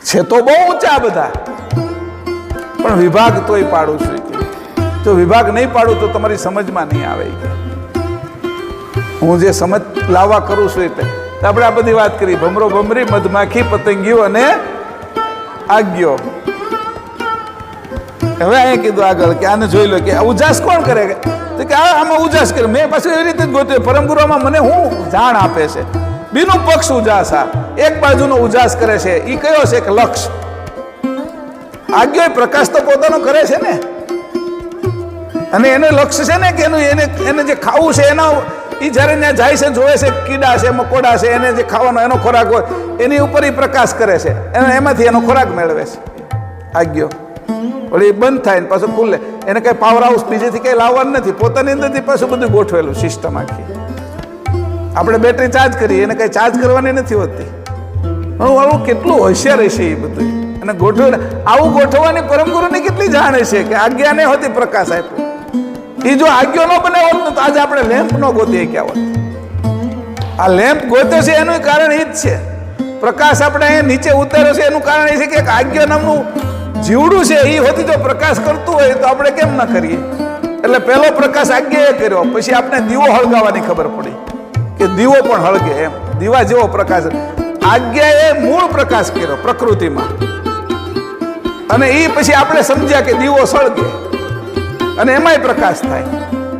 છે તો બહુ ઊંચા બધા, પણ વિભાગ તોય પાડું છું કે જો વિભાગ નહીં પાડું તો તમારી સમજમાં નહીં આવે કે હું જે સમજ લાવવા કરું છું એટલે આપણે આ બધી વાત કરી, ભમરો ભમરી, મધમાખી, પતંગિયો અને આગિયો. હવે અહીંયા કીધું આગળ કે આને જોઈ લો કે ઉજાસ કોણ કરે તો કે આમાં ઉજાસ કરે. મેં પાછું એવી રીતે જ ગોત્યું, પરમ ગુરુમાં મને હું જાણ આપે છે. બીનું પક્ષ ઉજાસ, આ એક બાજુનો ઉજાસ કરે છે. એ કયો છે કે લક્ષ. આજ્ઞો પ્રકાશ તો પોતાનો કરે છે ને, અને એને લક્ષ્ય છે ને કે એને જે ખાવું છે એના એ જ્યારે ત્યાં જાય છે, જોવે છે કીડા છે, મકોડા છે, એને જે ખાવાનો એનો ખોરાક હોય એની ઉપર એ પ્રકાશ કરે છે, એમાંથી એનો ખોરાક મેળવે છે આજ્ઞો. વળી બંધ થાય ને પાછું ખુલ્લે. એને કઈ પાવર હાઉસ બીજેથી કઈ લાવવાનું નથી, પોતાની અંદરથી પાછું બધું ગોઠવેલું સિસ્ટમ આખી. આપણે બેટરી ચાર્જ કરીએ, એને કઈ ચાર્જ કરવાની નથી હોતી. આવું કેટલું હોશિયાર હશે એ બધું. અને આવું ગોઠવવાની પરમ ગુરુની કેટલી જાણ છે કે આજ્ઞા નહીં હોતી પ્રકાશ આપ્યો. એ જો આજ્ઞો ન બનાવ્યો હોત તો આજે આપણે લેમ્પ ન ગોતીએ ક્યાં હોત. આ લેમ્પ ગોત્યો છે એનું કારણ એ જ છે. પ્રકાશ આપણે અહીંયા નીચે ઉતાર્યો છે એનું કારણ એ છે કે આજ્ઞા નામનું જીવડું છે એ હોતી જો પ્રકાશ કરતું હોય તો આપણે કેમ ના કરીએ. એટલે પહેલો પ્રકાશ આજ્ઞાએ કર્યો, પછી આપણે દીવો હળગાવવાની ખબર પડી કે દીવો પણ હળગે એમ, દીવા જેવો પ્રકાશ. આજ્ઞાએ મૂળ પ્રકાશ કર્યો પ્રકૃતિમાં, અને એ પછી આપણે સમજ્યા કે દીવો સળગે અને એમાંય પ્રકાશ થાય.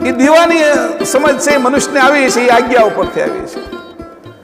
એ દીવાની સમજ છે મનુષ્યને આવી છે, એ આજ્ઞા ઉપરથી આવી છે.